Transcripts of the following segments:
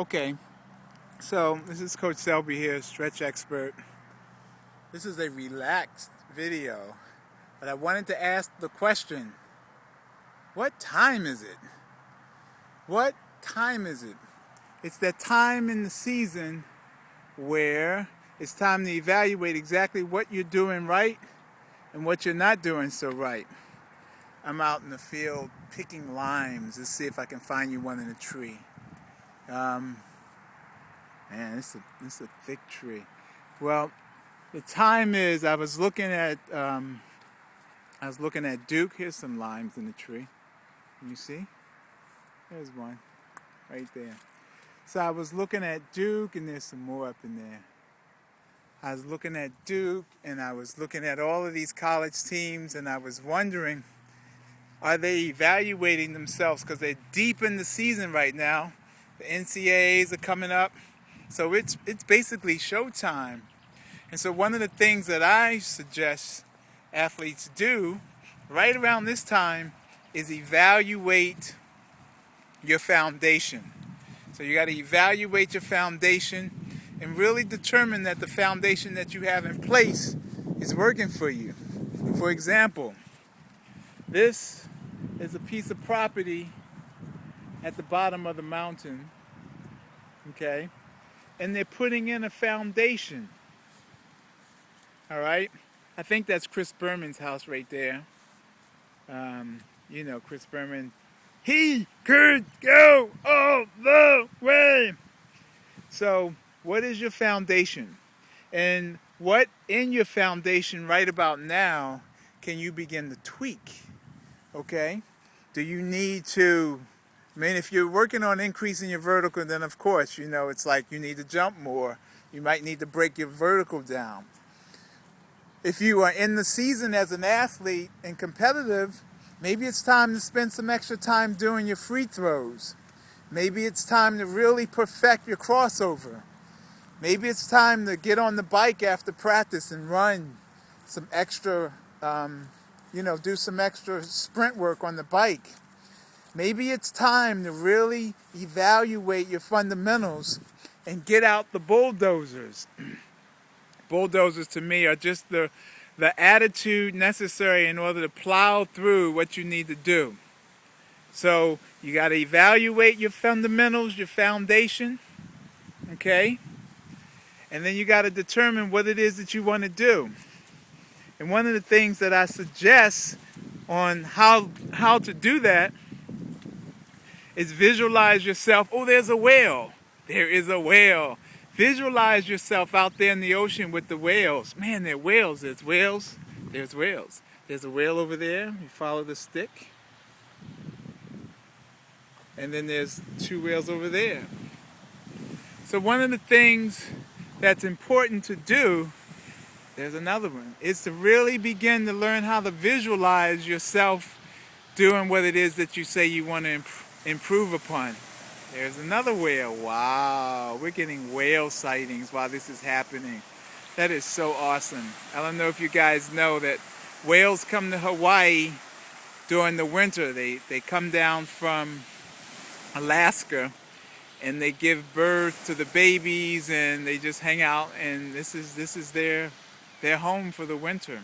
Okay, so this is Coach Selby here, stretch expert. This is a relaxed video, but I wanted to ask the question, what time is it? What time is it? It's that time in the season where it's time to evaluate exactly what you're doing right and what you're not doing so right. I'm out in the field picking limes. Let's see if I can find you one in a tree. Man, it's a thick tree. Well, the time is, I was looking at Duke. Here's some limes in the tree. Can you see? There's one right there. So I was looking at Duke, and there's some more up in there. I was looking at Duke, and I was looking at all of these college teams, and I was wondering, are they evaluating themselves? Because they're deep in the season right now. The NCAAs are coming up. So it's basically showtime. And so one of the things that I suggest athletes do right around this time is evaluate your foundation. So you got to evaluate your foundation and really determine that the foundation that you have in place is working for you. For example, this is a piece of property at the bottom of the mountain, okay? And they're putting in a foundation. All right? I think that's Chris Berman's house right there. Chris Berman, he could go all the way. So, what is your foundation? And what in your foundation right about now can you begin to tweak? Okay? Do you need to... if you're working on increasing your vertical, then of course, it's like you need to jump more. You might need to break your vertical down. If you are in the season as an athlete and competitive, maybe it's time to spend some extra time doing your free throws. Maybe it's time to really perfect your crossover. Maybe it's time to get on the bike after practice and run some extra, do some extra sprint work on the bike. Maybe it's time to really evaluate your fundamentals and get out the bulldozers. Bulldozers to me are just the attitude necessary in order to plow through what you need to do. So you got to evaluate your fundamentals, your foundation, okay? And then you got to determine what it is that you want to do. And one of the things that I suggest on how to do that is visualize yourself. Oh, there's a whale. There is a whale. Visualize yourself out there in the ocean with the whales. Man, there are whales. There's whales. There's whales. There's a whale over there. You follow the stick. And then there's two whales over there. So one of the things that's important to do, there's another one, is to really begin to learn how to visualize yourself doing what it is that you say you want to improve upon. There's another whale. Wow, we're getting whale sightings while this is happening. That is so awesome. I don't know if you guys know that whales come to Hawaii during the winter. They come down from Alaska and they give birth to the babies and they just hang out, and this is their home for the winter.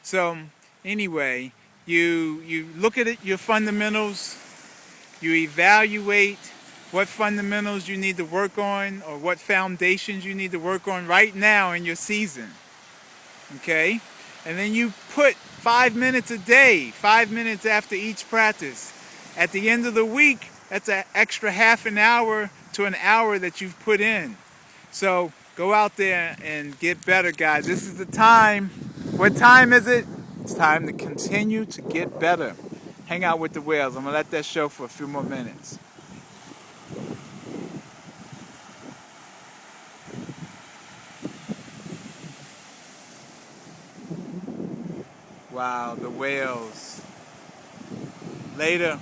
So anyway, you look at it, your fundamentals. You evaluate what fundamentals you need to work on or what foundations you need to work on right now in your season. Okay? And then you put 5 minutes a day, 5 minutes after each practice. At the end of the week, that's an extra half an hour to an hour that you've put in. So go out there and get better, guys. This is the time. What time is it? It's time to continue to get better. Hang out with the whales. I'm going to let that show for a few more minutes. Wow, the whales. Later.